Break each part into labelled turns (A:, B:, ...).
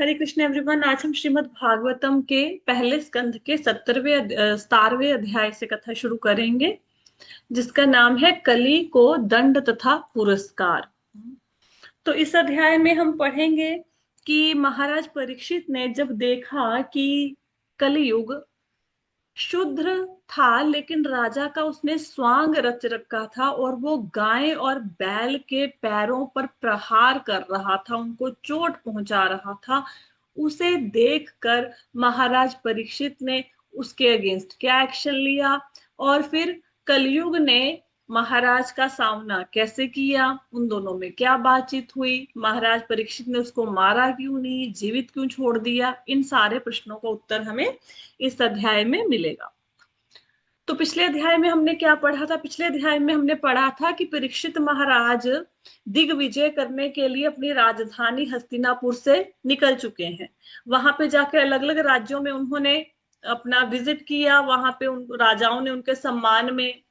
A: हरे Krishna everyone. आज हम श्रीमद् भागवतम के पहले स्कंध के 17वें अध्याय से कथा शुरू करेंगे, जिसका नाम है कली को दंड तथा पुरस्कार। तो इस अध्याय में हम पढ़ेंगे कि महाराज परीक्षित ने जब देखा कि कलयुग शूद्र था, लेकिन राजा का उसने स्वांग रच रखा था और वो गाय और बैल के पैरों पर प्रहार कर रहा था, उनको चोट पहुंचा रहा था। उसे देखकर महाराज परीक्षित ने उसके अगेंस्ट क्या एक्शन लिया और फिर कलयुग ने महाराज का सामना कैसे किया, उन दोनों में क्या बातचीत हुई, महाराज परीक्षित ने उसको मारा क्यों नहीं, जीवित क्यों छोड़ दिया, इन सारे प्रश्नों का उत्तर हमें इस अध्याय में मिलेगा। तो पिछले अध्याय में हमने क्या पढ़ा था? पिछले अध्याय में हमने पढ़ा था कि परीक्षित महाराज दिग्विजय करने के लिए अपनी राजधानी हस्तिनापुर से निकल चुके हैं। वहां पे जाकर अलग अलग राज्यों में उन्होंने अपना विजिट किया। वहां पे उन राजाओं ने उनके सम्मान में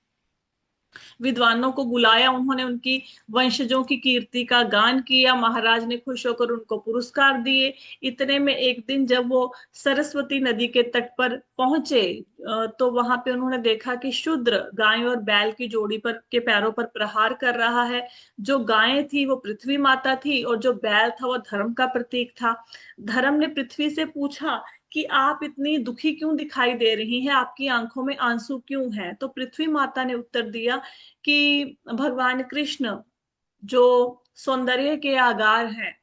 A: विद्वानों को बुलाया, उन्होंने उनकी वंशजों की कीर्ति का गान किया, महाराज ने खुश होकर उनको पुरस्कार दिए। इतने में एक दिन जब वो सरस्वती नदी के तट पर पहुंचे, तो वहां पे उन्होंने देखा कि शूद्र गाय और बैल की जोड़ी पर के पैरों पर प्रहार कर रहा है। जो गाय थी वो पृथ्वी माता थी और जो बैल था वो धर्म का प्रतीक था। धर्म ने पृथ्वी से पूछा कि आप इतनी दुखी क्यों दिखाई दे रही हैं, आपकी आंखों में आंसू क्यों हैं? तो पृथ्वी माता ने उत्तर दिया कि भगवान कृष्ण जो सौंदर्य के आगार हैं,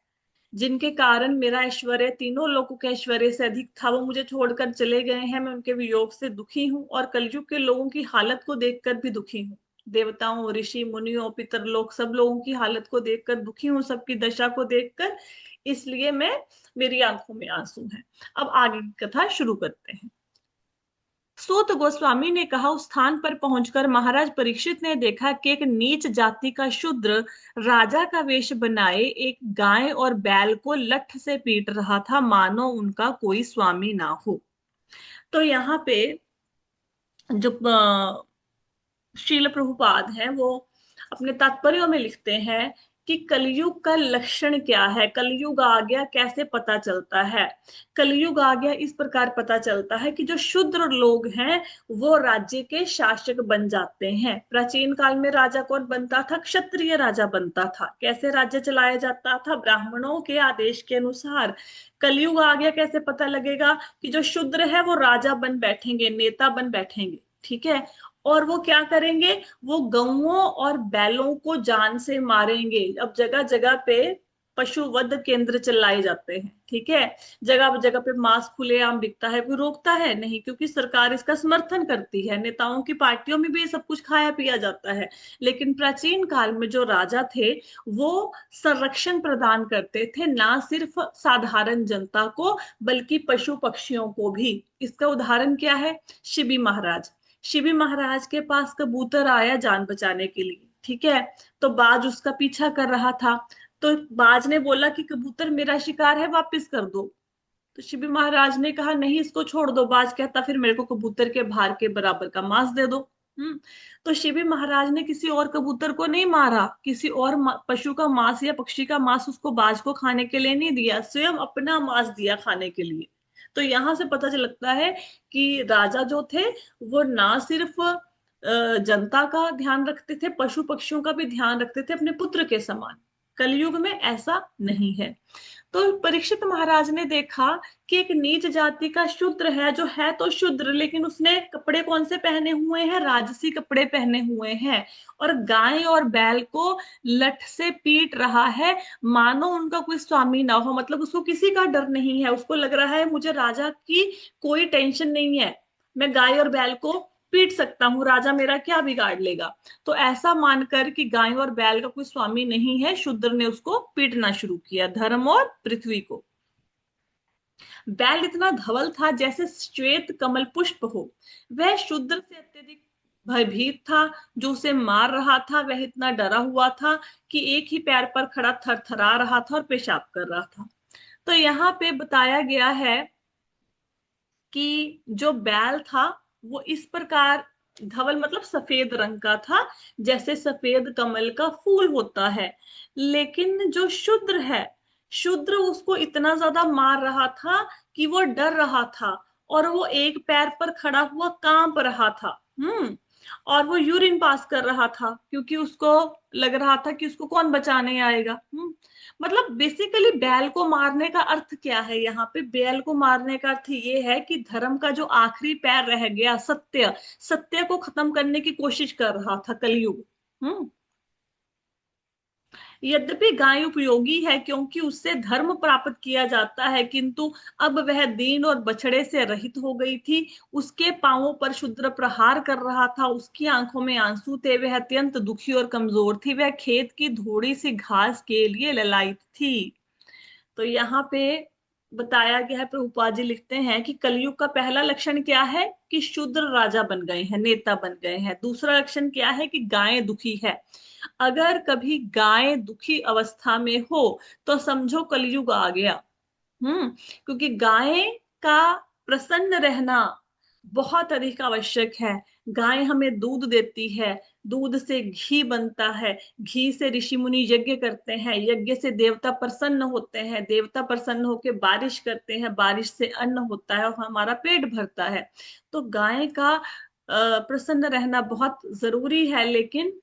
A: जिनके कारण मेरा ऐश्वर्य तीनों लोगों के ऐश्वर्य से अधिक था, वो मुझे छोड़कर चले गए हैं। मैं उनके वियोग से दुखी हूँ और कलयुग के लोगों की हालत को देखकर भी दुखी हूँ। देवताओं, ऋषि मुनियों, पितरलोक सब लोगों की हालत को देखकर दुखी हूँ, सबकी दशा को देखकर। इसलिए मेरी आंखों में आंसू हैं। अब आगे की कथा शुरू करते हैं। सूत गोस्वामी ने कहा, उस स्थान पर पहुंचकर महाराज परीक्षित ने देखा कि एक नीच जाति का शूद्र राजा का वेश बनाए एक गाय और बैल को लठ से पीट रहा था, मानो उनका कोई स्वामी ना हो। तो यहाँ पे जो शील प्रभुपाद हैं, वो अपने तात्पर्यों में लिखते हैं कि कलयुग का लक्षण क्या है, कलयुग आ गया कैसे पता चलता है। कलयुग आ गया इस प्रकार पता चलता है कि जो शूद्र लोग हैं वो राज्य के शासक बन जाते हैं। प्राचीन काल में राजा कौन बनता था? क्षत्रिय राजा बनता था। कैसे राज्य चलाया जाता था? ब्राह्मणों के आदेश के अनुसार। कलयुग आ गया कैसे पता लगेगा? कि जो शूद्र है वो राजा बन बैठेंगे, नेता बन बैठेंगे। ठीक है। और वो क्या करेंगे? वो गौओं और बैलों को जान से मारेंगे। अब जगह जगह पे पशु वध केंद्र चलाए जाते हैं। ठीक है। जगह जगह पे मांस खुलेआम बिकता है। कोई रोकता है नहीं, क्योंकि सरकार इसका समर्थन करती है। नेताओं की पार्टियों में भी ये सब कुछ खाया पिया जाता है। लेकिन प्राचीन काल में जो राजा थे वो संरक्षण प्रदान करते थे, ना सिर्फ साधारण जनता को बल्कि पशु पक्षियों को भी। इसका उदाहरण क्या है? शिबी महाराज। शिबी महाराज के पास कबूतर आया जान बचाने के लिए। ठीक है। तो बाज उसका पीछा कर रहा था। तो बाज ने बोला कि कबूतर मेरा शिकार है, वापस कर दो। तो शिबी महाराज ने कहा नहीं, इसको छोड़ दो। बाज कहता फिर मेरे को कबूतर के भार के बराबर का मांस दे दो। तो शिबी महाराज ने किसी और कबूतर को नहीं मारा, किसी और पशु का मांस या पक्षी का मांस उसको बाज को खाने के लिए नहीं दिया, स्वयं अपना मांस दिया खाने के लिए। तो यहां से पता चल लगता है कि राजा जो थे वो ना सिर्फ जनता का ध्यान रखते थे, पशु पक्षियों का भी ध्यान रखते थे अपने पुत्र के समान। कलयुग में ऐसा नहीं है। तो परीक्षित महाराज ने देखा कि एक नीच जाति का शूद्र है, जो है तो शूद्र, लेकिन उसने कपड़े कौन से पहने हुए हैं? राजसी कपड़े पहने हुए हैं। और गाय और बैल को लठ से पीट रहा है, मानो उनका कोई स्वामी ना हो। मतलब उसको किसी का डर नहीं है। उसको लग रहा है मुझे राजा की कोई टेंशन नहीं है, मैं गाय और बैल को पीट सकता हूँ, राजा मेरा क्या बिगाड़ लेगा। तो ऐसा मानकर कि गाय और बैल का कोई स्वामी नहीं है, शूद्र ने उसको पीटना शुरू किया, धर्म और पृथ्वी को। बैल इतना धवल था जैसे श्वेत कमल पुष्प हो। वह शूद्र से अत्यधिक भयभीत था। जो उसे मार रहा था वह इतना डरा हुआ था कि एक ही पैर पर खड़ा थरथरा रहा था और पेशाब कर रहा था। तो यहाँ पे बताया गया है कि जो बैल था वो इस प्रकार धवल मतलब सफेद रंग का था, जैसे सफेद कमल का फूल होता है। लेकिन जो शूद्र है, शूद्र उसको इतना ज्यादा मार रहा था कि वो डर रहा था, और वो एक पैर पर खड़ा हुआ कांप रहा था। और वो यूरिन पास कर रहा था क्योंकि उसको लग रहा था कि उसको कौन बचाने आएगा। मतलब बेसिकली बैल को मारने का अर्थ क्या है, यहाँ पे बैल को मारने का अर्थ ये है कि धर्म का जो आखिरी पैर रह गया, सत्य, सत्य को खत्म करने की कोशिश कर रहा था कलयुग। हम्म यद्यपि गाय उपयोगी है क्योंकि उससे धर्म प्राप्त किया जाता है, किंतु अब वह दीन और बछड़े से रहित हो गई थी। उसके पांवों पर शूद्र प्रहार कर रहा था, उसकी आंखों में आंसू थे, वह अत्यंत दुखी और कमजोर थी, वह खेत की थोड़ी सी घास के लिए ललायित थी। तो यहाँ पे बताया गया है, प्रभुपाद जी लिखते हैं कि कलयुग का पहला लक्षण क्या है कि शूद्र राजा बन गए हैं, नेता बन गए हैं। दूसरा लक्षण क्या है कि गाय दुखी है। अगर कभी गाय दुखी अवस्था में हो तो समझो कलयुग आ गया। क्योंकि गाय का प्रसन्न रहना बहुत अधिक आवश्यक है। गाय हमें दूध देती है, दूध से घी बनता है, घी से ऋषि मुनि यज्ञ करते हैं, यज्ञ से देवता प्रसन्न होते हैं, देवता प्रसन्न होकर बारिश करते हैं, बारिश से अन्न होता है और हमारा पेट भरता है। तो गाय का प्रसन्न रहना बहुत जरूरी है। लेकिन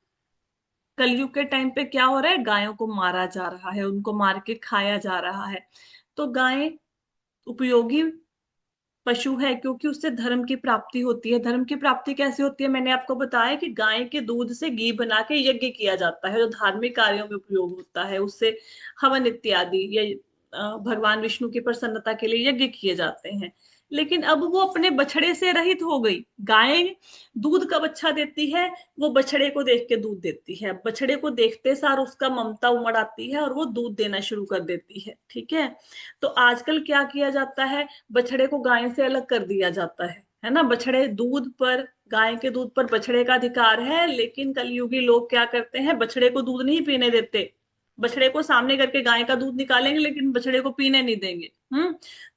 A: कलयुग के टाइम पे क्या हो रहा है, गायों को मारा जा रहा है, उनको मार के खाया जा रहा है। तो गाय उपयोगी पशु है क्योंकि उससे धर्म की प्राप्ति होती है। धर्म की प्राप्ति कैसे होती है, मैंने आपको बताया कि गाय के दूध से घी बना के यज्ञ किया जाता है, जो धार्मिक कार्यों में उपयोग होता है। उससे हवन इत्यादि, ये भगवान विष्णु की प्रसन्नता के लिए यज्ञ किए जाते हैं। लेकिन अब वो अपने बछड़े से रहित हो गई। गाय दूध कब अच्छा देती है, वो बछड़े को देख के दूध देती है। बछड़े को देखते सार उसका ममता उमड़ आती है और वो दूध देना शुरू कर देती है। ठीक है। तो आजकल क्या किया जाता है, बछड़े को गाय से अलग कर दिया जाता है ना। बछड़े दूध पर, गाय के दूध पर बछड़े का अधिकार है, लेकिन कलयुगी लोग क्या करते हैं, बछड़े को दूध नहीं पीने देते। बछड़े को सामने करके गाय का दूध निकालेंगे लेकिन बछड़े को पीने नहीं देंगे।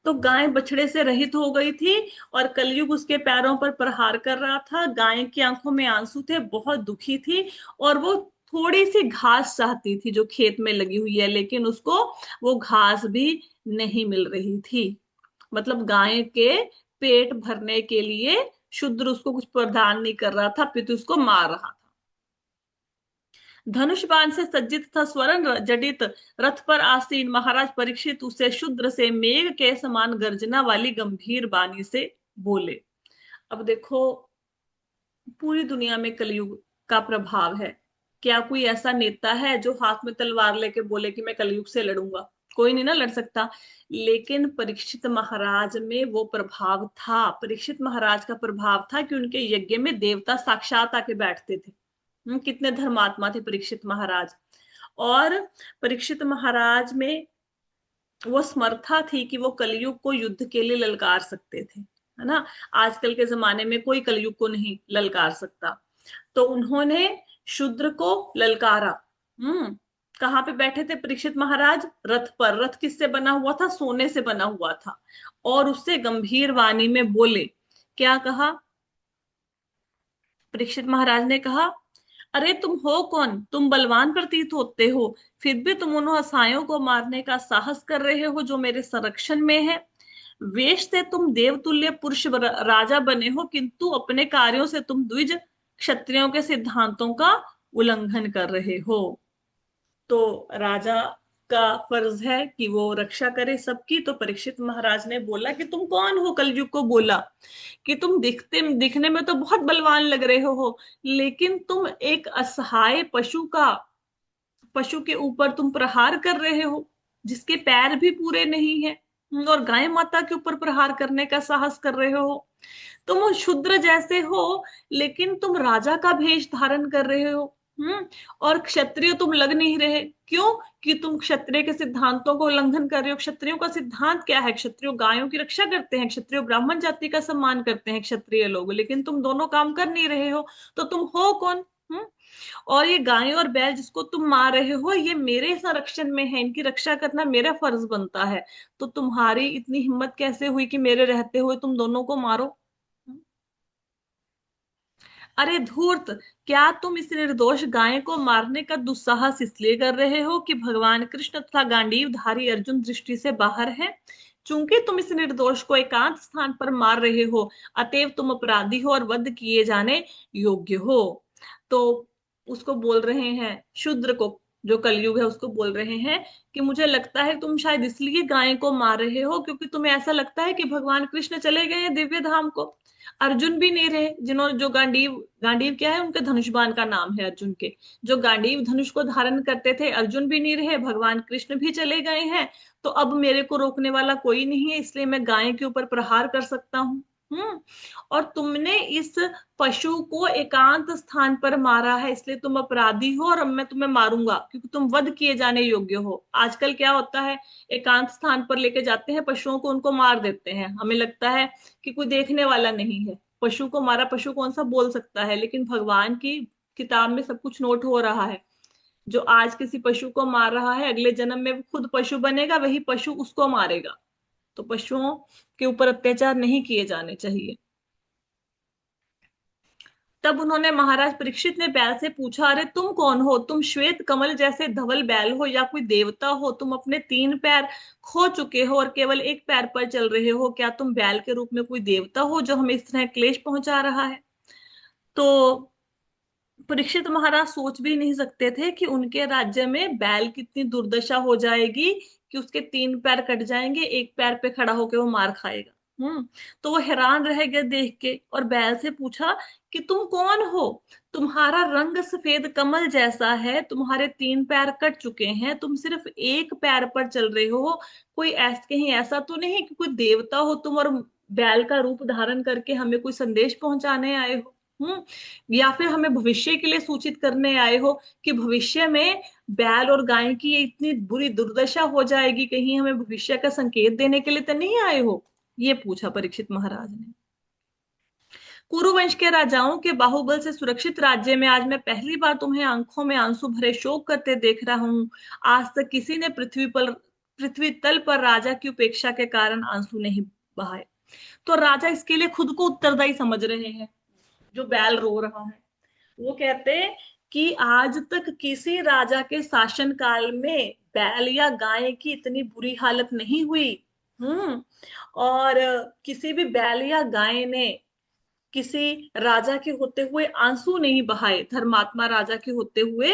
A: तो गाय बछड़े से रहित हो गई थी और कलयुग उसके पैरों पर प्रहार कर रहा था। गाय की आंखों में आंसू थे, बहुत दुखी थी, और वो थोड़ी सी घास चाहती थी जो खेत में लगी हुई है, लेकिन उसको वो घास भी नहीं मिल रही थी। मतलब गाय के पेट भरने के लिए शूद्र उसको कुछ प्रदान नहीं कर रहा था, पितु उसको मार रहा था। धनुष बाण से सज्जित था स्वर्ण जडित रथ पर आसीन महाराज परीक्षित उसे शूद्र से मेघ के समान गर्जना वाली गंभीर वाणी से बोले। अब देखो, पूरी दुनिया में कलयुग का प्रभाव है। क्या कोई ऐसा नेता है जो हाथ में तलवार लेके बोले कि मैं कलयुग से लड़ूंगा? कोई नहीं ना लड़ सकता। लेकिन परीक्षित महाराज में वो प्रभाव था। परीक्षित महाराज का प्रभाव था कि उनके यज्ञ में देवता साक्षात आके बैठते थे। कितने धर्मात्मा थे परीक्षित महाराज। और परीक्षित महाराज में वो समर्था थी कि वो कलयुग को युद्ध के लिए ललकार सकते थे, है ना। आजकल के जमाने में कोई कलयुग को नहीं ललकार सकता। तो उन्होंने शूद्र को ललकारा। हम्म कहाँ पे बैठे थे परीक्षित महाराज? रथ पर। रथ किससे बना हुआ था? सोने से बना हुआ था। और उससे गंभीर वाणी में बोले। क्या कहा? परीक्षित महाराज ने कहा, अरे तुम हो कौन? तुम बलवान प्रतीत होते हो, फिर भी तुम उन असहायों को मारने का साहस कर रहे हो जो मेरे संरक्षण में है। वेश से तुम देवतुल्य पुरुष राजा बने हो, किंतु अपने कार्यों से तुम द्विज क्षत्रियों के सिद्धांतों का उल्लंघन कर रहे हो। तो राजा का फर्ज है कि वो रक्षा करे सबकी। तो परीक्षित महाराज ने बोला कि तुम कौन हो? कलयुग को बोला कि तुम दिखने में तो बहुत बलवान लग रहे हो, लेकिन तुम एक असहाय पशु के ऊपर तुम प्रहार कर रहे हो जिसके पैर भी पूरे नहीं है, और गाय माता के ऊपर प्रहार करने का साहस कर रहे हो। तुम शूद्र जैसे हो, लेकिन तुम राजा का भेष धारण कर रहे हो। और क्षत्रिय तुम लग नहीं रहे। क्यों? कि तुम क्षत्रिय के सिद्धांतों को उल्लंघन कर रहे हो। क्षत्रियो का सिद्धांत क्या है? क्षत्रियो गायों की रक्षा करते हैं, क्षत्रियो ब्राह्मण जाति का सम्मान करते हैं क्षत्रिय लोग, लेकिन तुम दोनों काम कर नहीं रहे हो। तो तुम हो कौन? हम्म और ये गाय और बैल जिसको तुम मार रहे हो, ये मेरे संरक्षण में है, इनकी रक्षा करना मेरा फर्ज बनता है। तो तुम्हारी इतनी हिम्मत कैसे हुई कि मेरे रहते हुए तुम दोनों को मारो? अरे धूर्त, क्या तुम इस निर्दोष गाय को मारने का दुस्साहस इसलिए कर रहे हो कि भगवान कृष्ण तथा गांडीवधारी अर्जुन दृष्टि से बाहर है? चूंकि तुम इस निर्दोष को एकांत स्थान पर मार रहे हो, अतएव तुम अपराधी हो और वध किए जाने योग्य हो। तो उसको बोल रहे हैं, शूद्र को, जो कलयुग है उसको बोल रहे हैं कि मुझे लगता है तुम शायद इसलिए गाय को मार रहे हो क्योंकि तुम्हें ऐसा लगता है कि भगवान कृष्ण चले गए हैं दिव्य धाम को। अर्जुन भी नहीं रहे, जिन्होंने जो गांडीव, गांडीव क्या है, उनके धनुषबाण का नाम है अर्जुन के, जो गांडीव धनुष को धारण करते थे, अर्जुन भी नहीं रहे, भगवान कृष्ण भी चले गए हैं। तो अब मेरे को रोकने वाला कोई नहीं है, इसलिए मैं गाय के ऊपर प्रहार कर सकता हूँ। और तुमने इस पशु को एकांत स्थान पर मारा है, इसलिए तुम अपराधी हो और अब मैं तुम्हें मारूंगा क्योंकि तुम वध किए जाने योग्य हो। आजकल क्या होता है, एकांत स्थान पर लेके जाते हैं पशुओं को, उनको मार देते हैं, हमें लगता है कि कोई देखने वाला नहीं है, पशु को मारा, पशु कौन सा बोल सकता है, लेकिन भगवान की किताब में सब कुछ नोट हो रहा है। जो आज किसी पशु को मार रहा है, अगले जन्म में वो खुद पशु बनेगा, वही पशु उसको मारेगा। तो पशुओं के ऊपर अत्याचार नहीं किए जाने चाहिए। तब उन्होंने, महाराज परीक्षित ने बैल से पूछा, अरे तुम कौन हो? तुम श्वेत कमल जैसे धवल बैल हो या कोई देवता हो? तुम अपने तीन पैर खो चुके हो और केवल एक पैर पर चल रहे हो। क्या तुम बैल के रूप में कोई देवता हो जो हमें इस तरह क्लेश पहुंचा रहा है? तो परीक्षित महाराज सोच भी नहीं सकते थे कि उनके राज्य में बैल कितनी दुर्दशा हो जाएगी कि उसके तीन पैर कट जाएंगे, एक पैर पे खड़ा होकर वो मार खाएगा। तो वो हैरान रह गए देख के और बैल से पूछा कि तुम कौन हो? तुम्हारा रंग सफेद कमल जैसा है, तुम्हारे तीन पैर कट चुके हैं, तुम सिर्फ एक पैर पर चल रहे हो। कोई कहीं ऐसा तो नहीं कि कोई देवता हो तुम और बैल का रूप धारण करके हमें कोई संदेश पहुंचाने आए हो? या फिर हमें भविष्य के लिए सूचित करने आए हो कि भविष्य में बैल और गाय की ये इतनी बुरी दुर्दशा हो जाएगी, कहीं हमें भविष्य का संकेत देने के लिए तो नहीं आए हो? ये पूछा परीक्षित महाराज ने। कुरुवंश के राजाओं के बाहुबल से सुरक्षित राज्य में आज मैं पहली बार तुम्हें आंखों में आंसू भरे शोक करते देख रहा हूँ। आज तक किसी ने पृथ्वी तल पर राजा की उपेक्षा के कारण आंसू नहीं बहाए। तो राजा इसके लिए खुद को उत्तरदायी समझ रहे हैं, जो बैल रो रहा है। वो कहते कि आज तक किसी राजा के शासन काल में बैल या गाय की इतनी बुरी हालत नहीं हुई। और किसी भी बैल या गाय ने किसी राजा के होते हुए आंसू नहीं बहाए, धर्मात्मा राजा के होते हुए।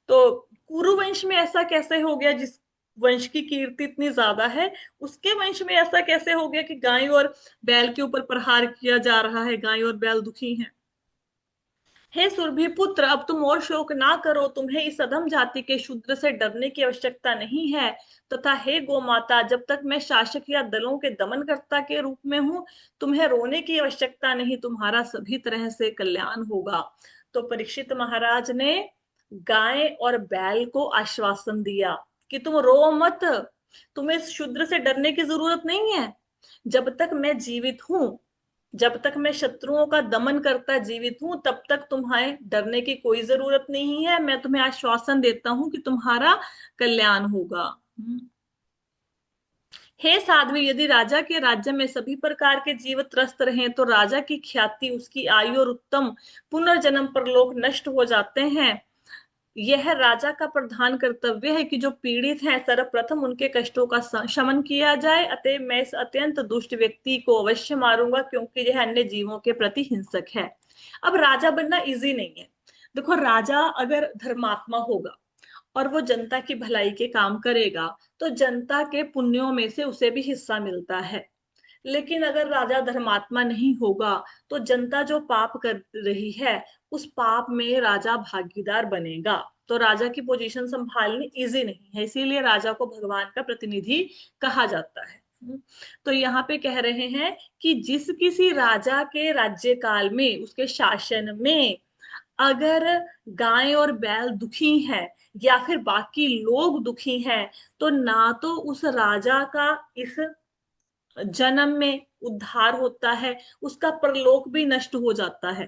A: तो कुरुवंश में ऐसा कैसे हो गया, जिस वंश की कीर्ति इतनी ज्यादा है, उसके वंश में ऐसा कैसे हो गया कि गाय और बैल के ऊपर प्रहार किया जा रहा है, गाय और बैल दुखी हैं? हे सुरभि पुत्र, अब तुम और शोक ना करो, तुम्हें इस अधम जाति के शूद्र से डरने की आवश्यकता नहीं है। तथा हे गोमाता, जब तक मैं शासक या दलों के दमनकर्ता के रूप में हूं, तुम्हें रोने की आवश्यकता नहीं, तुम्हारा सभी तरह से कल्याण होगा। तो परीक्षित महाराज ने गाय और बैल को आश्वासन दिया कि तुम रो मत, तुम्हें इस शूद्र से डरने की जरूरत नहीं है। जब तक मैं जीवित हूं, जब तक मैं शत्रुओं का दमन करता जीवित हूं, तब तक तुम्हें डरने की कोई जरूरत नहीं है। मैं तुम्हें आश्वासन देता हूं कि तुम्हारा कल्याण होगा। हे साध्वी, यदि राजा के राज्य में सभी प्रकार के जीव त्रस्त रहें तो राजा की ख्याति, उसकी आयु और उत्तम पुनर्जन्म पर लोग नष्ट हो जाते हैं। यह राजा का प्रधान कर्तव्य है कि जो पीड़ित हैं, सर्वप्रथम उनके कष्टों का शमन किया जाए। अतः मैं इस अत्यंत दुष्ट व्यक्ति को अवश्य मारूंगा क्योंकि यह अन्य जीवों के प्रति हिंसक है। अब राजा बनना इजी नहीं है। देखो, राजा अगर धर्मात्मा होगा और वो जनता की भलाई के काम करेगा, तो जनता के पुण्यों में से उसे भी हिस्सा मिलता है। लेकिन अगर राजा धर्मात्मा नहीं होगा, तो जनता जो पाप कर रही है, उस पाप में राजा भागीदार बनेगा। तो राजा की पोजीशन संभालनी इजी नहीं है, इसीलिए राजा को भगवान का प्रतिनिधि कहा जाता है। तो यहाँ पे कह रहे हैं कि जिस किसी राजा के राज्य काल में, उसके शासन में, अगर गाय और बैल दुखी हैं या फिर बाकी लोग दुखी हैं, तो ना तो उस राजा का इस जन्म में उद्धार होता है, उसका परलोक भी नष्ट हो जाता है।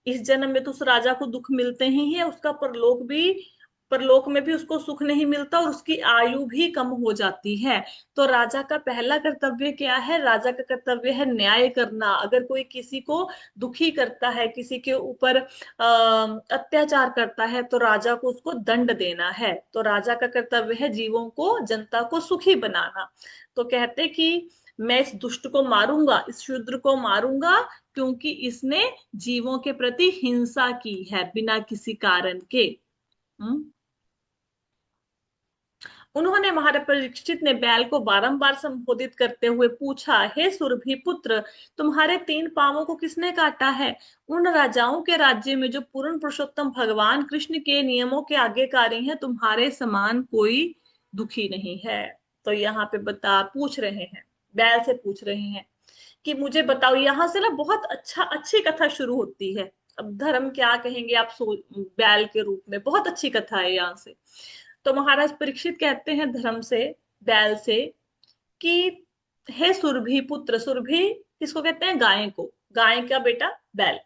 A: इस जन्म में तो उस राजा को दुख मिलते ही है, उसका परलोक भी परलोक में भी उसको सुख नहीं मिलता और उसकी आयु भी कम हो जाती है। तो राजा का पहला कर्तव्य क्या है? राजा का कर्तव्य है न्याय करना। अगर कोई किसी को दुखी करता है, किसी के ऊपर अत्याचार करता है, तो राजा को उसको दंड देना है। तो राजा का कर्तव्य है जीवों को, जनता को सुखी बनाना। तो कहते कि मैं इस दुष्ट को मारूंगा, इस शूद्र को मारूंगा, क्योंकि इसने जीवों के प्रति हिंसा की है बिना किसी कारण के। हम्म। उन्होंने, महाराज परीक्षित ने बैल को बारंबार संबोधित करते हुए पूछा, हे सुरभि पुत्र, तुम्हारे 3 पांवों को किसने काटा है? उन राजाओं के राज्य में जो पूर्ण पुरुषोत्तम भगवान कृष्ण के नियमों के आज्ञाकारी हैं, तुम्हारे समान कोई दुखी नहीं है। तो यहाँ पे पूछ रहे हैं, बैल से पूछ रहे हैं कि मुझे बताओ। यहाँ से ना बहुत अच्छी कथा शुरू होती है। अब धर्म क्या कहेंगे आप, बैल के रूप में बहुत अच्छी कथा है यहाँ से। तो महाराज परीक्षित कहते हैं धर्म से, बैल से, कि हे सुरभि पुत्र, सुरभि किसको कहते हैं? गाय को, गाय का बेटा बैल।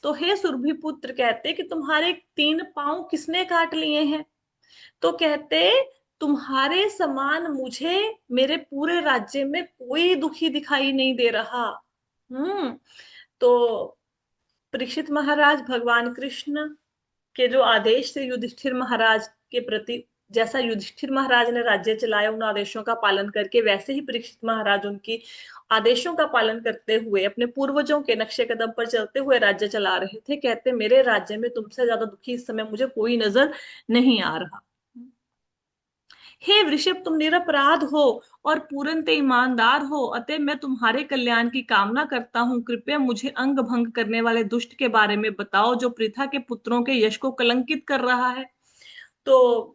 A: तो हे सुरभि पुत्र, कहते कि तुम्हारे 3 पांव किसने काट लिए हैं? तो कहते, तुम्हारे समान मुझे मेरे पूरे राज्य में कोई दुखी दिखाई नहीं दे रहा। हम्म। तो परीक्षित महाराज भगवान कृष्ण के जो आदेश थे युधिष्ठिर महाराज के प्रति, जैसा युधिष्ठिर महाराज ने राज्य चलाया उन आदेशों का पालन करके, वैसे ही परीक्षित महाराज उनकी आदेशों का पालन करते हुए अपने पूर्वजों के नक्शे कदम पर चलते हुए राज्य चला रहे थे। कहते मेरे राज्य में तुमसे ज्यादा दुखी इस समय मुझे कोई नजर नहीं आ रहा। हे वृषभ, तुम निरपराध हो और पूर्णतः ईमानदार हो, अतः मैं तुम्हारे कल्याण की कामना करता हूँ। कृपया मुझे अंग भंग करने वाले दुष्ट के बारे में बताओ, जो पृथा के पुत्रों के यश को कलंकित कर रहा है। तो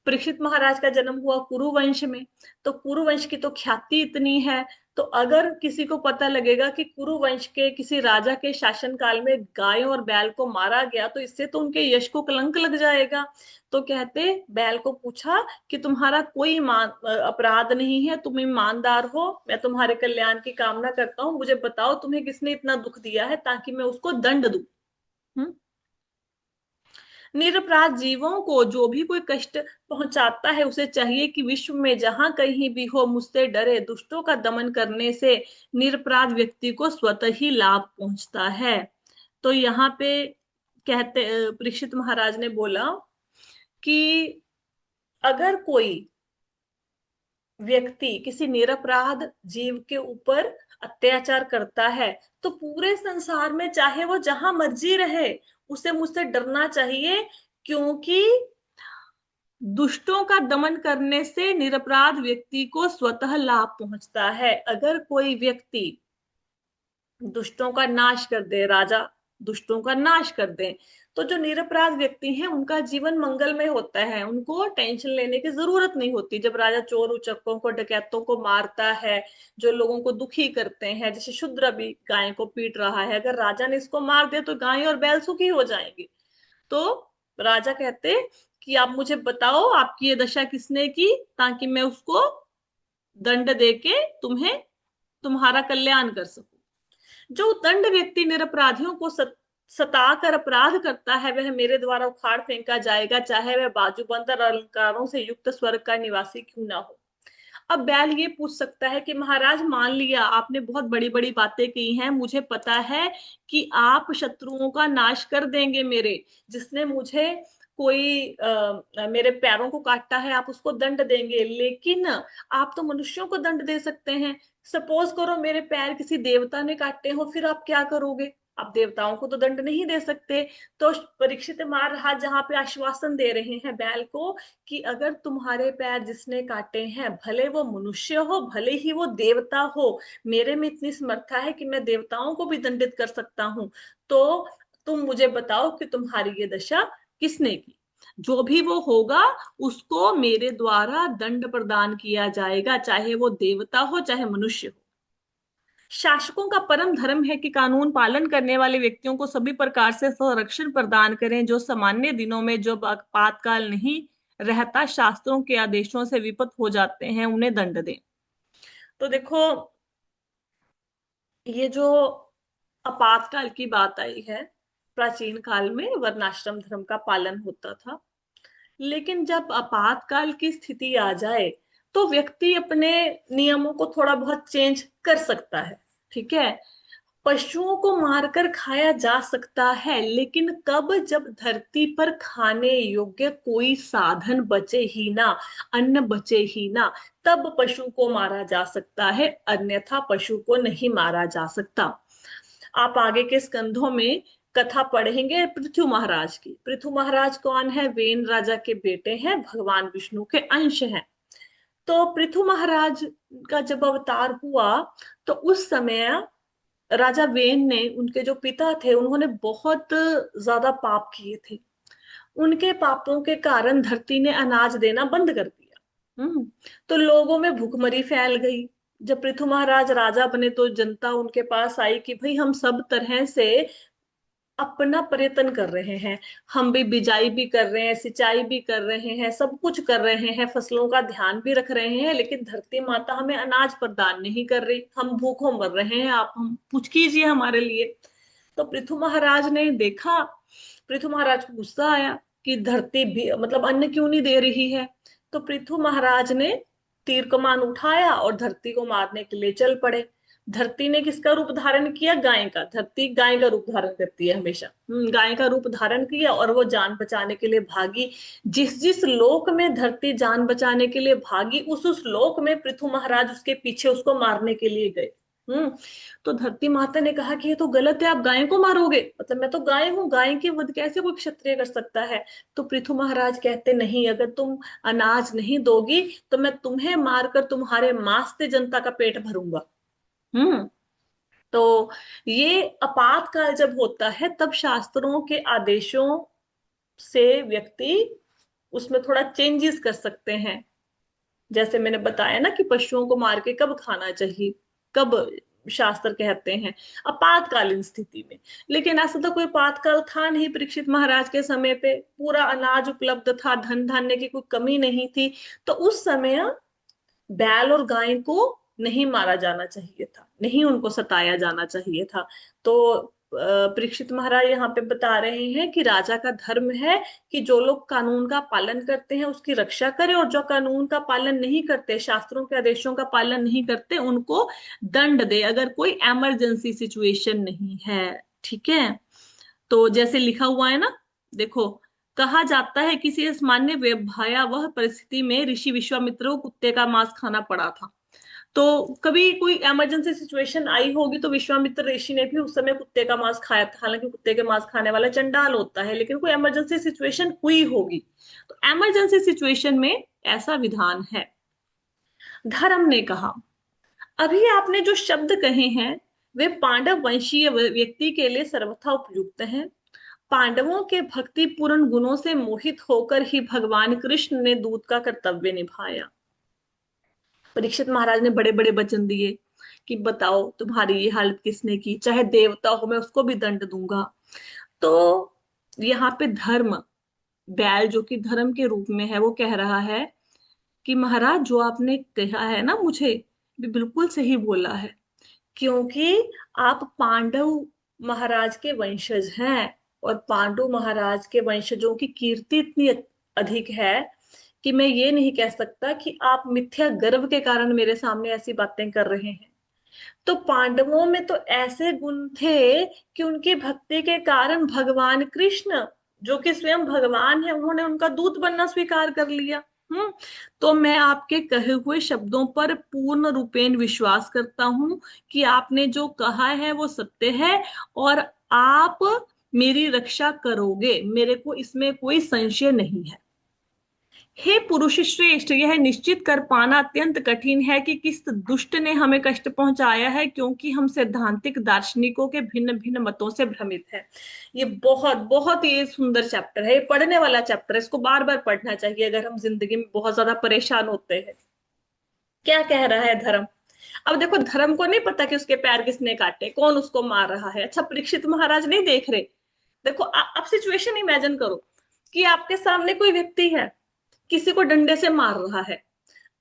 A: परीक्षित महाराज का जन्म हुआ कुरुवंश में। तो कुरुवंश की तो ख्याति इतनी है, तो अगर किसी को पता लगेगा कि कुरुवंश के किसी राजा के शासनकाल में गायों और बैल को मारा गया, तो इससे तो उनके यश को कलंक लग जाएगा। तो कहते, बैल को पूछा कि तुम्हारा कोई अपराध नहीं है, तुम ईमानदार हो, मैं तुम्हारे कल्याण की कामना करता हूँ, मुझे बताओ तुम्हें किसने इतना दुख दिया है ताकि मैं उसको दंड दूं। निरपराध जीवों को जो भी कोई कष्ट पहुंचाता है, उसे चाहिए कि विश्व में जहां कहीं भी हो मुझसे डरे। दुष्टों का दमन करने से निरपराध व्यक्ति को स्वतः ही लाभ पहुंचता है। तो यहाँ पे कहते, परीक्षित महाराज ने बोला कि अगर कोई व्यक्ति किसी निरपराध जीव के ऊपर अत्याचार करता है, तो पूरे संसार में चाहे वो जहां मर्जी रहे, उसे मुझसे डरना चाहिए, क्योंकि दुष्टों का दमन करने से निरपराध व्यक्ति को स्वतः लाभ पहुंचता है। अगर कोई व्यक्ति दुष्टों का नाश कर दे, राजा दुष्टों का नाश कर दे, तो जो निरपराध व्यक्ति हैं उनका जीवन मंगलमय होता है, उनको टेंशन लेने की जरूरत नहीं होती। जब राजा चोर उचक्कों को, डकैतों को मारता है, जो लोगों को दुखी करते हैं, जैसे शूद्र अभी गाय को पीट रहा है, अगर राजा ने इसको मार दिया तो गाय और बैल सुखी हो जाएंगे। तो राजा कहते कि आप मुझे बताओ आपकी ये दशा किसने की, ताकि मैं उसको दंड देके तुम्हें, तुम्हारा कल्याण कर सकूं। जो दंड व्यक्ति निरपराधियों को सताकर अपराध करता है, वह मेरे द्वारा उखाड़ फेंका जाएगा, चाहे वह बाजूबंद और अलंकारों से युक्त स्वर्ग का निवासी क्यों ना हो। अब बैल ये पूछ सकता है कि महाराज, मान लिया आपने बहुत बड़ी बड़ी बातें की हैं, मुझे पता है कि आप शत्रुओं का नाश कर देंगे मेरे, जिसने मुझे कोई मेरे पैरों को काटता है आप उसको दंड देंगे, लेकिन आप तो मनुष्यों को दंड दे सकते हैं। सपोज करो मेरे पैर किसी देवता ने काटे हो, फिर आप क्या करोगे? आप देवताओं को तो दंड नहीं दे सकते। तो परीक्षित महाराज जहां पे आश्वासन दे रहे हैं बैल को कि अगर तुम्हारे पैर जिसने काटे हैं, भले वो मनुष्य हो भले ही वो देवता हो, मेरे में इतनी समर्था है कि मैं देवताओं को भी दंडित कर सकता हूं। तो तुम मुझे बताओ कि तुम्हारी ये दशा किसने की? जो भी वो होगा उसको मेरे द्वारा दंड प्रदान किया जाएगा, चाहे वो देवता हो चाहे मनुष्य हो। शासकों का परम धर्म है कि कानून पालन करने वाले व्यक्तियों को सभी प्रकार से संरक्षण प्रदान करें। जो सामान्य दिनों में जब आपातकाल नहीं रहता, शास्त्रों के आदेशों से विपत हो जाते हैं, उन्हें दंड दें। तो देखो, ये जो आपातकाल की बात आई है, प्राचीन काल में वर्णाश्रम धर्म का पालन होता था। लेकिन जब आपातकाल की स्थिति आ जाए तो व्यक्ति अपने नियमों को थोड़ा बहुत चेंज कर सकता है। ठीक है। पशुओं को मारकर खाया जा सकता है, लेकिन कब? जब धरती पर खाने योग्य कोई साधन बचे ही ना, अन्न बचे ही ना, तब पशु को मारा जा सकता है, अन्यथा पशु को नहीं मारा जा सकता। आप आगे के स्कंधों में कथा पढ़ेंगे पृथु महाराज की। पृथु महाराज कौन है? वेन राजा के बेटे हैं, भगवान विष्णु के अंश हैं। तो पृथु महाराज का जब अवतार हुआ तो उस समय राजा वेन ने, उनके जो पिता थे, उन्होंने बहुत ज्यादा पाप किए थे। उनके पापों के कारण धरती ने अनाज देना बंद कर दिया। तो लोगों में भूखमरी फैल गई। जब पृथु महाराज राजा बने तो जनता उनके पास आई कि भाई हम सब तरह से अपना प्रयत्न कर रहे हैं, हम भी बिजाई भी कर रहे हैं, सिंचाई भी कर रहे हैं, सब कुछ कर रहे हैं, फसलों का ध्यान भी रख रहे हैं, लेकिन धरती माता हमें अनाज प्रदान नहीं कर रही, हम भूखों मर रहे हैं, आप हम कुछ कीजिए हमारे लिए। तो पृथु महाराज ने देखा, पृथु महाराज को गुस्सा आया कि धरती भी मतलब अन्न क्यों नहीं दे रही है। तो पृथु महाराज ने तीर कमान उठाया और धरती को मारने के लिए चल पड़े। धरती ने किसका रूप धारण किया? गाय का। धरती गाय का रूप धारण करती है हमेशा। गाय का रूप धारण किया और वो जान बचाने के लिए भागी। जिस जिस लोक में धरती जान बचाने के लिए भागी, उस लोक में पृथु महाराज उसके पीछे उसको मारने के लिए गए। हम्म तो धरती माता ने कहा कि ये तो गलत है, आप गाय को मारोगे, मतलब मैं तो गाय हूं, गाय की वध कैसे कोई क्षत्रिय कर सकता है? तो पृथु महाराज कहते नहीं, अगर तुम अनाज नहीं दोगी तो मैं तुम्हें मारकर तुम्हारे मांस से जनता का पेट भरूंगा। हम्म तो ये आपातकाल जब होता है तब शास्त्रों के आदेशों से व्यक्ति उसमें थोड़ा चेंजेस कर सकते हैं। जैसे मैंने बताया ना कि पशुओं को मार के कब खाना चाहिए, कब शास्त्र कहते हैं? आपातकालीन स्थिति में। लेकिन ऐसा तो कोई आपातकाल था नहीं परीक्षित महाराज के समय पे, पूरा अनाज उपलब्ध था, धन धान्य की कोई कमी नहीं थी। तो उस समय बैल और गाय को नहीं मारा जाना चाहिए था, नहीं उनको सताया जाना चाहिए था। तो परीक्षित महाराज यहाँ पे बता रहे हैं कि राजा का धर्म है कि जो लोग कानून का पालन करते हैं उसकी रक्षा करे, और जो कानून का पालन नहीं करते, शास्त्रों के आदेशों का पालन नहीं करते, उनको दंड दे, अगर कोई इमरजेंसी सिचुएशन नहीं है। ठीक है। तो जैसे लिखा हुआ है ना, देखो, कहा जाता है किसी सामान्य भयावह परिस्थिति में ऋषि विश्वामित्र को कुत्ते का मांस खाना पड़ा था। तो कभी कोई इमरजेंसी सिचुएशन आई होगी तो विश्वामित्र ऋषि ने भी उस समय कुत्ते का मांस खाया था। हालांकि कुत्ते के मांस खाने वाला चंडाल होता है, लेकिन कोई इमरजेंसी सिचुएशन हुई होगी। तो इमरजेंसी सिचुएशन में ऐसा विधान है। धर्म ने कहा, अभी आपने जो शब्द कहे हैं वे पांडव वंशीय व्यक्ति के लिए सर्वथा उपयुक्त हैं। पांडवों के भक्तिपूर्ण गुणों से मोहित होकर ही भगवान कृष्ण ने दूत का कर्तव्य निभाया। परीक्षित महाराज ने बड़े बड़े वचन दिए कि बताओ तुम्हारी ये हालत किसने की, चाहे देवता हो मैं उसको भी दंड दूंगा। तो यहाँ पे धर्म, बैल जो कि धर्म के रूप में है, वो कह रहा है कि महाराज जो आपने कहा है ना मुझे, भी बिल्कुल सही बोला है, क्योंकि आप पांडव महाराज के वंशज हैं, और पांडु महाराज के वंशजों की कीर्ति इतनी अधिक है कि मैं ये नहीं कह सकता कि आप मिथ्या गर्व के कारण मेरे सामने ऐसी बातें कर रहे हैं। तो पांडवों में तो ऐसे गुण थे कि उनकी भक्ति के कारण भगवान कृष्ण, जो कि स्वयं भगवान है, उन्होंने उनका दूत बनना स्वीकार कर लिया। हम्म तो मैं आपके कहे हुए शब्दों पर पूर्ण रूपेण विश्वास करता हूं कि आपने जो कहा है वो सत्य है, और आप मेरी रक्षा करोगे, मेरे को इसमें कोई संशय नहीं है। हे पुरुष श्रेष्ठ, यह निश्चित कर पाना अत्यंत कठिन है कि किस दुष्ट ने हमें कष्ट पहुंचाया है, क्योंकि हम सैद्धांतिक दार्शनिकों के भिन्न भिन्न मतों से भ्रमित है। ये बहुत बहुत ये सुंदर चैप्टर है, ये पढ़ने वाला चैप्टर है, इसको बार बार पढ़ना चाहिए अगर हम जिंदगी में बहुत ज्यादा परेशान होते हैं। क्या कह रहा है धर्म? अब देखो, धर्म को नहीं पता कि उसके पैर किसने काटे, कौन उसको मार रहा है। अच्छा, परीक्षित महाराज नहीं देख रहे। देखो, आप सिचुएशन इमेजिन करो कि आपके सामने कोई व्यक्ति है, किसी को डंडे से मार रहा है।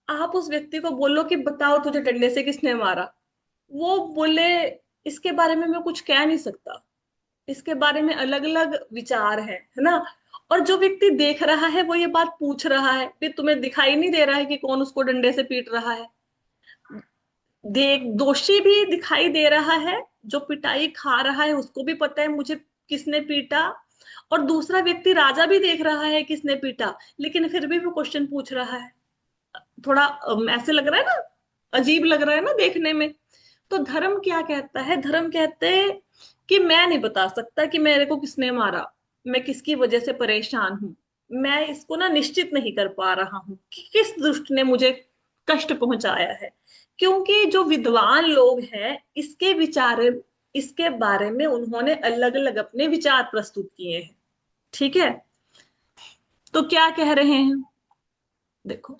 A: आप उस व्यक्ति को बोलो कि बताओ तुझे डंडे से किसने मारा, वो बोले इसके बारे में मैं कुछ कह नहीं सकता, इसके बारे में अलग अलग विचार है ना। और जो व्यक्ति देख रहा है वो ये बात पूछ रहा है, फिर तुम्हें दिखाई नहीं दे रहा है कि कौन उसको डंडे से पीट रहा है? देख, दोषी भी दिखाई दे रहा है, जो पिटाई खा रहा है उसको भी पता है मुझे किसने पीटा, और दूसरा व्यक्ति राजा भी देख रहा है किसने पीटा, लेकिन फिर भी वो क्वेश्चन पूछ रहा है। थोड़ा ऐसे लग रहा है ना, अजीब लग रहा है ना देखने में। तो धर्म क्या कहता है? धर्म कहते हैं कि मैं नहीं बता सकता कि मेरे को किसने मारा, मैं किसकी वजह से परेशान हूं, मैं इसको ना निश्चित नहीं कर पा रहा हूं कि किस दुष्ट ने मुझे कष्ट पहुंचाया है। क्योंकि जो विद्वान लोग हैं इसके विचार, इसके बारे में उन्होंने अलग अलग अपने विचार प्रस्तुत किए हैं। ठीक है, तो क्या कह रहे हैं? देखो,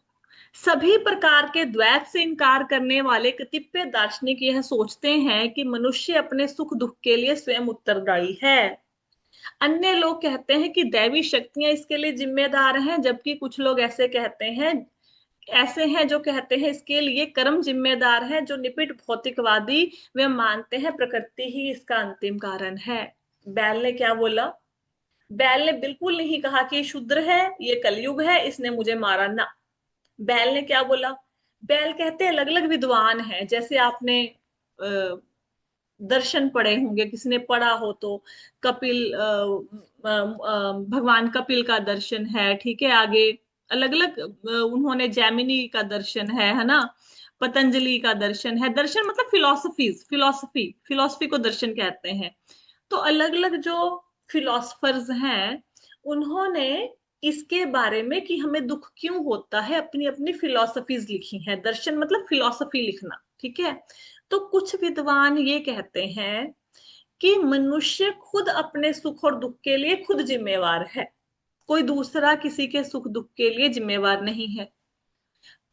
A: सभी प्रकार के द्वैत से इनकार करने वाले कतिपय दार्शनिक यह सोचते हैं कि मनुष्य अपने सुख दुख के लिए स्वयं उत्तरदायी है। अन्य लोग कहते हैं कि दैवी शक्तियां इसके लिए जिम्मेदार हैं, जबकि कुछ लोग ऐसे कहते हैं, ऐसे हैं जो कहते हैं इसके लिए कर्म जिम्मेदार है। जो निपिट भौतिकवादी वे मानते हैं प्रकृति ही इसका अंतिम कारण है। बैल ने क्या बोला? बैल ने बिल्कुल नहीं कहा कि ये शूद्र है, ये कलयुग है, इसने मुझे मारा ना। बैल ने क्या बोला? बैल कहते हैं अलग अलग विद्वान हैं, जैसे आपने दर्शन पढ़े होंगे, किसने पढ़ा हो तो, कपिल भगवान कपिल का दर्शन है, ठीक है, आगे अलग अलग उन्होंने जैमिनी का दर्शन है ना, पतंजलि का दर्शन है। दर्शन मतलब फिलोसफीज, फिलोसफी, फिलोसफी को दर्शन कहते हैं। तो अलग अलग जो फिलोसफर्स हैं उन्होंने इसके बारे में कि हमें दुख क्यों होता है अपनी अपनी फिलोसफीज लिखी हैं। दर्शन मतलब फिलोसफी लिखना, ठीक है। तो कुछ विद्वान ये कहते हैं कि मनुष्य खुद अपने सुख और दुख के लिए खुद जिम्मेवार है, कोई दूसरा किसी के सुख दुख के लिए जिम्मेवार नहीं है।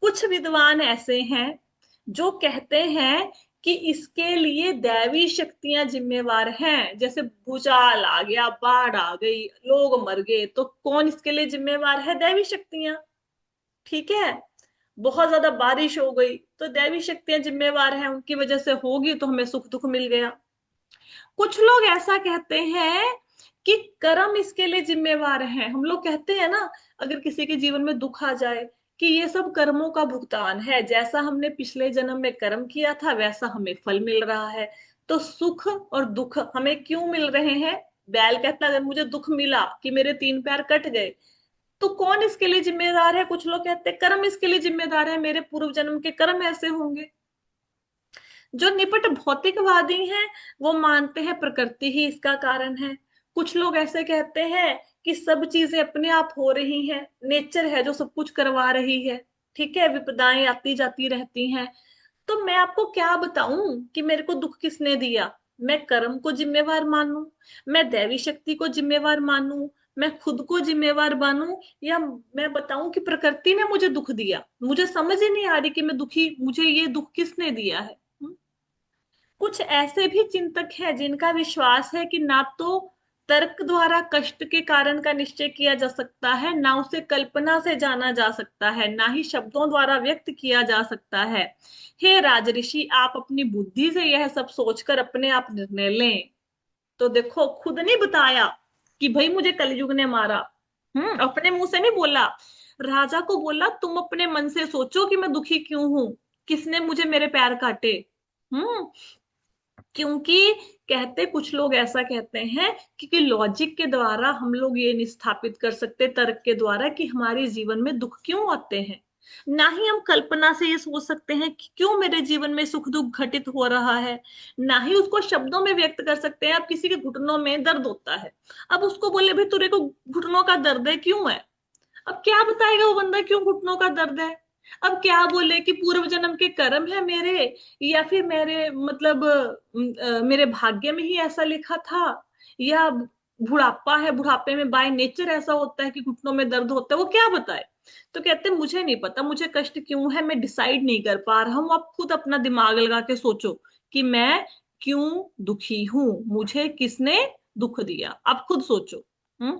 A: कुछ विद्वान ऐसे हैं जो कहते हैं कि इसके लिए दैवी शक्तियां जिम्मेवार हैं, जैसे भूचाल आ गया, बाढ़ आ गई, लोग मर गए, तो कौन इसके लिए जिम्मेवार है? दैवी शक्तियां। ठीक है, बहुत ज्यादा बारिश हो गई तो दैवी शक्तियां जिम्मेवार हैं, उनकी वजह से होगी तो हमें सुख दुख मिल गया। कुछ लोग ऐसा कहते हैं कि कर्म इसके लिए जिम्मेवार है। हम लोग कहते हैं ना, अगर किसी के जीवन में दुख आ जाए कि ये सब कर्मों का भुगतान है, जैसा हमने पिछले जन्म में कर्म किया था वैसा हमें फल मिल रहा है। तो सुख और दुख हमें क्यों मिल रहे हैं? बैल कहता अगर मुझे दुख मिला कि मेरे तीन पैर कट गए, तो कौन इसके लिए जिम्मेदार है? कुछ लोग कहते हैं कर्म इसके लिए जिम्मेदार है, मेरे पूर्व जन्म के कर्म ऐसे होंगे। जो निपट भौतिकवादी हैं वो मानते हैं प्रकृति ही इसका कारण है। कुछ लोग ऐसे कहते हैं कि सब चीजें अपने आप हो रही हैं, नेचर है जो सब कुछ करवा रही है, ठीक है, विपदाएं आती जाती रहती हैं। तो मैं आपको क्या बताऊं कि मेरे को दुख किसने दिया? मैं कर्म को जिम्मेवार मानूं, मैं दैवी शक्ति को जिम्मेवार मानूं, मैं खुद को जिम्मेवार मानूं, या मैं बताऊं कि प्रकृति ने मुझे दुख दिया? मुझे समझ ही नहीं आ रही कि मैं दुखी, मुझे ये दुख किसने दिया है। कुछ ऐसे भी चिंतक हैं जिनका विश्वास है कि ना तो तर्क द्वारा कष्ट के कारण का निश्चय किया जा सकता है, ना उसे कल्पना से जाना जा सकता है, ना ही शब्दों द्वारा व्यक्त किया जा सकता है। हे राजऋषि, आप अपनी बुद्धि से यह सब सोचकर अपने आप निर्णय लें। तो देखो, खुद नहीं बताया कि भाई मुझे कलयुग ने मारा, अपने मुंह से नहीं बोला, राजा को बोला तुम अपने मन से सोचो कि मैं दुखी क्यों हूं, किसने मुझे मेरे पैर काटे। हम्म क्योंकि कहते, कुछ लोग ऐसा कहते हैं क्योंकि लॉजिक के द्वारा हम लोग ये नहीं स्थापित कर सकते, तर्क के द्वारा, कि हमारे जीवन में दुख क्यों आते हैं। ना ही हम कल्पना से ये सोच सकते हैं कि क्यों मेरे जीवन में सुख दुख घटित हो रहा है, ना ही उसको शब्दों में व्यक्त कर सकते हैं। अब किसी के घुटनों में दर्द होता है, अब उसको बोले भाई तेरे को घुटनों का दर्द है, क्यों है? अब क्या बताएगा वो बंदा क्यों घुटनों का दर्द है? अब क्या बोले कि पूर्व जन्म के कर्म है मेरे, या फिर मेरे मतलब मेरे भाग्य में ही ऐसा लिखा था, या बुढ़ापा है, बुढ़ापे में बाय नेचर ऐसा होता है कि घुटनों में दर्द होता है, वो क्या बताए? तो कहते हैं मुझे नहीं पता मुझे कष्ट क्यों है, मैं डिसाइड नहीं कर पा रहा हूं। आप खुद अपना दिमाग लगा के सोचो कि मैं क्यों दुखी हूं, मुझे किसने दुख दिया, आप खुद सोचो। हम्म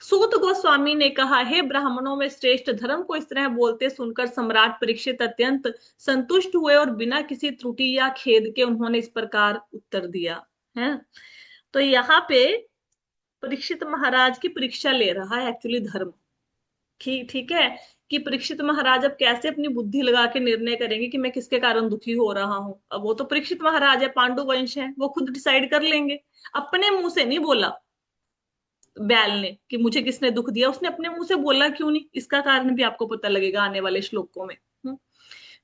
A: सूत गोस्वामी ने कहा, हे ब्राह्मणों में श्रेष्ठ, धर्म को इस तरह बोलते सुनकर सम्राट परीक्षित अत्यंत संतुष्ट हुए और बिना किसी त्रुटि या खेद के उन्होंने इस प्रकार उत्तर दिया है। तो यहाँ पे परीक्षित महाराज की परीक्षा ले रहा है एक्चुअली धर्म। ठीक ठीक है, कि परीक्षित महाराज अब कैसे अपनी बुद्धि लगा के निर्णय करेंगे कि मैं किसके कारण दुखी हो रहा हूं। अब वो तो परीक्षित महाराज है, पांडु वंश है, वो खुद डिसाइड कर लेंगे। अपने मुंह से नहीं बोला बैल ने कि मुझे किसने दुख दिया, उसने अपने मुंह से बोला क्यों नहीं, इसका कारण भी आपको पता लगेगा आने वाले श्लोकों में।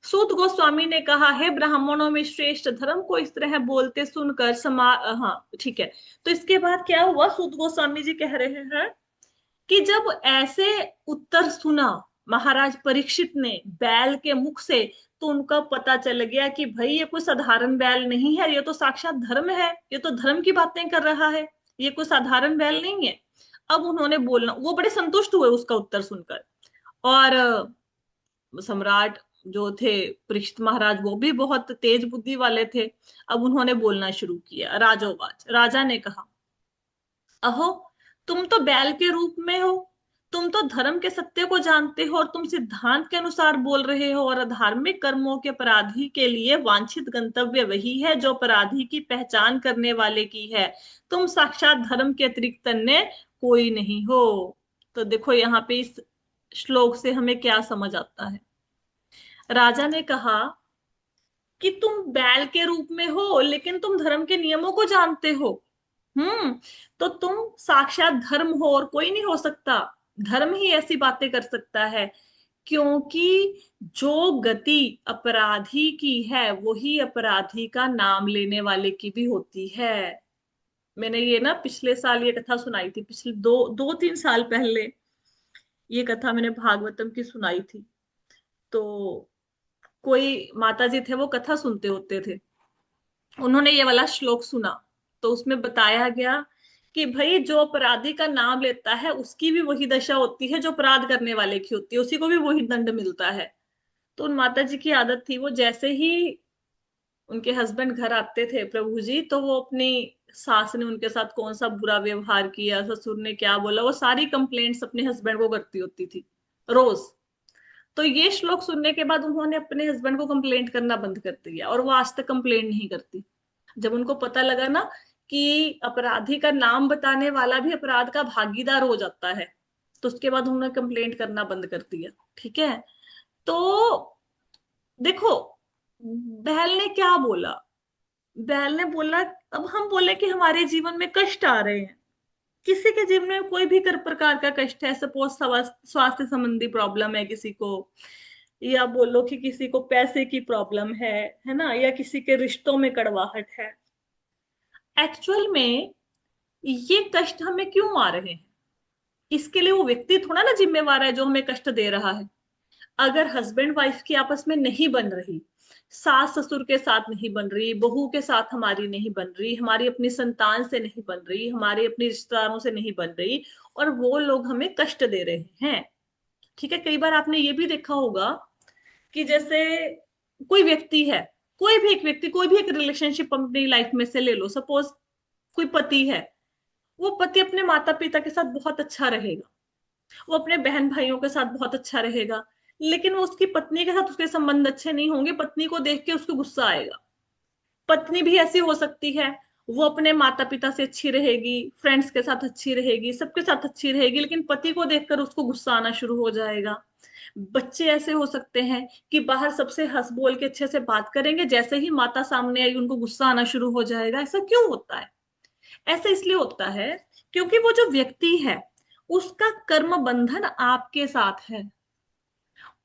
A: सूत गोस्वामी ने कहा है, ब्राह्मणों में श्रेष्ठ धर्म को इस तरह बोलते सुनकर हाँ ठीक है। तो इसके बाद क्या हुआ, सूत गोस्वामी जी कह रहे हैं कि जब ऐसे उत्तर सुना महाराज परीक्षित ने बैल के मुख से, तो उनका पता चल गया कि भाई ये कोई साधारण बैल नहीं है, ये तो साक्षात धर्म है, ये तो धर्म की बातें कर रहा है, ये कोई साधारण बैल नहीं है। अब उन्होंने बोलना, वो बड़े संतुष्ट हुए उसका उत्तर सुनकर। और सम्राट जो थे परीक्षित महाराज, वो भी बहुत तेज बुद्धि वाले थे। अब उन्होंने बोलना शुरू किया। राजोवाच, राजा ने कहा, अहो, तुम तो बैल के रूप में हो, तुम तो धर्म के सत्य को जानते हो और तुम सिद्धांत के अनुसार बोल रहे हो, और अधार्मिक कर्मों के अपराधी के लिए वांछित गंतव्य वही है जो अपराधी की पहचान करने वाले की है। तुम साक्षात धर्म के अतिरिक्त अन्य कोई नहीं हो। तो देखो यहाँ पे इस श्लोक से हमें क्या समझ आता है। राजा ने कहा कि तुम बैल के रूप में हो लेकिन तुम धर्म के नियमों को जानते हो। हम्म, तो तुम साक्षात धर्म हो और कोई नहीं हो सकता। धर्म ही ऐसी बातें कर सकता है, क्योंकि जो गति अपराधी की है वही अपराधी का नाम लेने वाले की भी होती है। मैंने ये ना पिछले साल ये कथा सुनाई थी, पिछले दो तीन साल पहले ये कथा मैंने भागवतम की सुनाई थी। तो कोई माता जी थे, वो कथा सुनते होते थे, उन्होंने ये वाला श्लोक सुना। तो उसमें बताया गया कि भाई जो अपराधी का नाम लेता है उसकी भी वही दशा होती है जो अपराध करने वाले की होती है, उसी को भी वही दंड मिलता है। तो उन माता जी की आदत थी, वो जैसे ही उनके हस्बैंड घर आते थे प्रभु जी, तो वो अपनी सास ने उनके साथ कौन सा बुरा व्यवहार किया, ससुर ने क्या बोला, वो सारी कंप्लेंट्स अपने हस्बैंड को करती होती थी रोज। तो ये श्लोक सुनने के बाद उन्होंने अपने हस्बैंड को कंप्लेंट करना बंद कर दिया, और वो आज तक कंप्लेंट नहीं करती। जब उनको पता लगा ना कि अपराधी का नाम बताने वाला भी अपराध का भागीदार हो जाता है, तो उसके बाद उन्होंने कंप्लेंट करना बंद कर दिया। ठीक है, तो देखो बहल ने क्या बोला। बहल ने बोला, अब हम बोले कि हमारे जीवन में कष्ट आ रहे हैं, किसी के जीवन में कोई भी प्रकार का कष्ट है, सपोज स्वास्थ्य संबंधी प्रॉब्लम है किसी को, या बोलो कि किसी को पैसे की प्रॉब्लम है ना, या किसी के रिश्तों में कड़वाहट है। एक्चुअल में ये कष्ट हमें क्यों आ रहे हैं, इसके लिए वो व्यक्ति थोड़ा ना जिम्मेवार है जो हमें कष्ट दे रहा है। अगर हस्बैंड वाइफ की आपस में नहीं बन रही, सास ससुर के साथ नहीं बन रही, बहू के साथ हमारी नहीं बन रही, हमारी अपनी संतान से नहीं बन रही, हमारे अपने रिश्तेदारों से नहीं बन रही, और वो लोग हमें कष्ट दे रहे हैं। ठीक है, कई बार आपने ये भी देखा होगा कि जैसे कोई व्यक्ति है, कोई भी एक व्यक्ति, कोई भी एक रिलेशनशिप अपनी लाइफ में से ले लो, सपोज कोई पति है, वो पति अपने माता पिता के साथ बहुत अच्छा रहेगा, वो अपने बहन भाइयों के साथ बहुत अच्छा रहेगा, लेकिन वो उसकी पत्नी के साथ उसके संबंध अच्छे नहीं होंगे, पत्नी को देख के उसको गुस्सा आएगा। पत्नी भी ऐसी हो सकती है, वो अपने माता पिता से अच्छी रहेगी, फ्रेंड्स के साथ अच्छी रहेगी, सबके साथ अच्छी रहेगी, लेकिन पति को देखकर उसको गुस्सा आना शुरू हो जाएगा। बच्चे ऐसे हो सकते हैं कि बाहर सबसे हंस बोल के अच्छे से बात करेंगे, जैसे ही माता सामने आई उनको गुस्सा आना शुरू हो जाएगा। ऐसा क्यों होता है? ऐसा इसलिए होता है क्योंकि वो जो व्यक्ति है उसका कर्म बंधन आपके साथ है।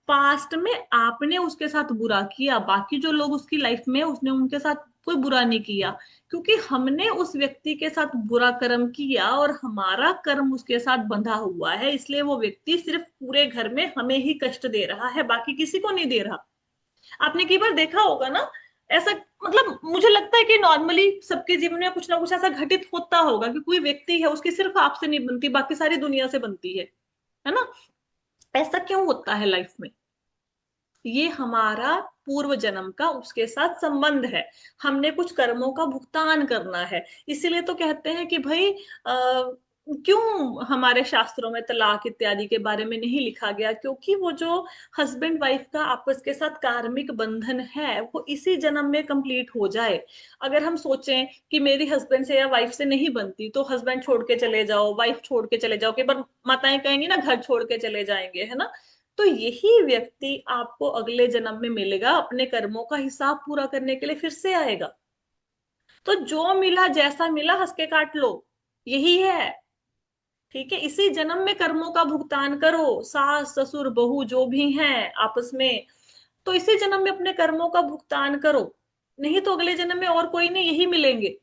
A: पास्ट में आपने उसके साथ बुरा किया, बाकी जो लोग उसकी लाइफ में उसने उनके साथ कोई बुरा नहीं किया, क्योंकि हमने उस व्यक्ति के साथ बुरा कर्म किया और हमारा कर्म उसके साथ बंधा हुआ है, इसलिए वो व्यक्ति सिर्फ पूरे घर में हमें ही कष्ट दे रहा है, बाकी किसी को नहीं दे रहा। आपने कई बार देखा होगा ना ऐसा, मतलब मुझे लगता है कि नॉर्मली सबके जीवन में कुछ ना कुछ ऐसा घटित होता होगा कि कोई व्यक्ति है उसकी सिर्फ आपसे नहीं बनती, बाकी सारी दुनिया से बनती है ना। ऐसा क्यों होता है लाइफ में? ये हमारा पूर्व जन्म का उसके साथ संबंध है, हमने कुछ कर्मों का भुगतान करना है। इसीलिए तो कहते हैं कि भाई क्यों हमारे शास्त्रों में तलाक इत्यादि के बारे में नहीं लिखा गया? क्योंकि वो जो हस्बैंड वाइफ का आपस के साथ कार्मिक बंधन है वो इसी जन्म में कंप्लीट हो जाए। अगर हम सोचें कि मेरी हस्बैंड से या वाइफ से नहीं बनती तो हस्बैंड छोड़ के चले जाओ, वाइफ छोड़ के चले जाओ, कई बार माताएं कहेंगी ना घर छोड़ के चले जाएंगे, है ना? तो यही व्यक्ति आपको अगले जन्म में मिलेगा, अपने कर्मों का हिसाब पूरा करने के लिए फिर से आएगा। तो जो मिला जैसा मिला हंस के काट लो, यही है। ठीक है, इसी जन्म में कर्मों का भुगतान करो, सास ससुर बहू जो भी हैं आपस में, तो इसी जन्म में अपने कर्मों का भुगतान करो। नहीं तो अगले जन्म में और कोई नहीं, यही मिलेंगे,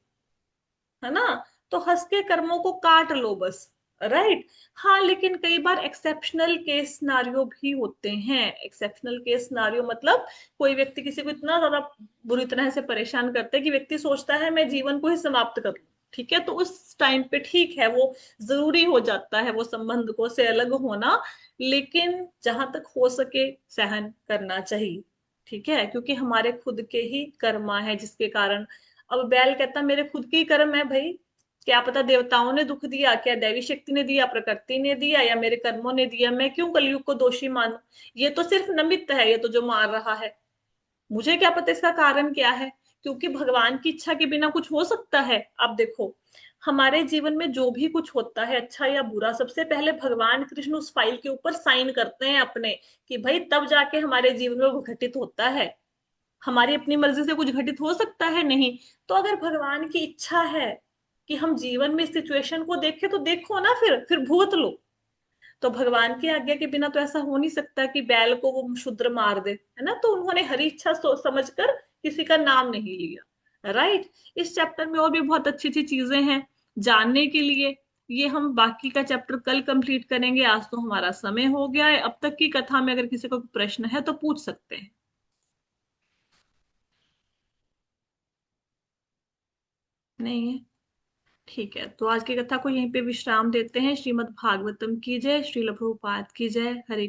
A: है ना? तो हंस के कर्मों को काट लो बस। राइट। हाँ, लेकिन कई बार एक्सेप्शनल केस सिनारियो भी होते हैं। एक्सेप्शनल केस सिनारियो मतलब कोई व्यक्ति किसी को इतना ज्यादा बुरी तरह से परेशान करता है कि व्यक्ति सोचता है मैं जीवन को ही समाप्त कर लूं। ठीक है, तो उस टाइम पे ठीक है, वो जरूरी हो जाता है वो संबंध को से अलग होना। लेकिन जहां तक हो सके सहन करना चाहिए। ठीक है, क्योंकि हमारे खुद के ही कर्मा है जिसके कारण। अब बैल कहता मेरे खुद के ही कर्म है भाई, क्या पता देवताओं ने दुख दिया, क्या दैवी शक्ति ने दिया, प्रकृति ने दिया, या मेरे कर्मों ने दिया, मैं क्यों कलयुग को दोषी मानूं? ये तो सिर्फ निमित्त है, ये तो जो मार रहा है, मुझे क्या पता इसका कारण क्या है? क्योंकि भगवान की इच्छा के बिना कुछ हो सकता है? आप देखो, हमारे जीवन में जो भी कुछ होता है अच्छा या बुरा, सबसे पहले भगवान कृष्ण उस फाइल के ऊपर साइन करते हैं अपने, कि भाई तब जाके हमारे जीवन में वो घटित होता है। हमारी अपनी मर्जी से कुछ घटित हो सकता है? नहीं। तो अगर भगवान की इच्छा है कि हम जीवन में इस सिचुएशन को देखें तो देखो ना, फिर भुगत लो। तो भगवान की आज्ञा के बिना तो ऐसा हो नहीं सकता कि बैल को वो शूद्र मार दे, है ना? तो उन्होंने हरी इच्छा समझकर किसी का नाम नहीं लिया। राइट। इस चैप्टर में और भी बहुत अच्छी अच्छी चीजें हैं जानने के लिए। ये हम बाकी का चैप्टर कल कंप्लीट करेंगे, आज तो हमारा समय हो गया है। अब तक की कथा में अगर किसी को प्रश्न है तो पूछ सकते हैं। नहीं है? ठीक है, तो आज की कथा को यहीं पे विश्राम देते हैं। श्रीमद् भागवतम की जय, श्रील प्रभुपाद की जय। हरे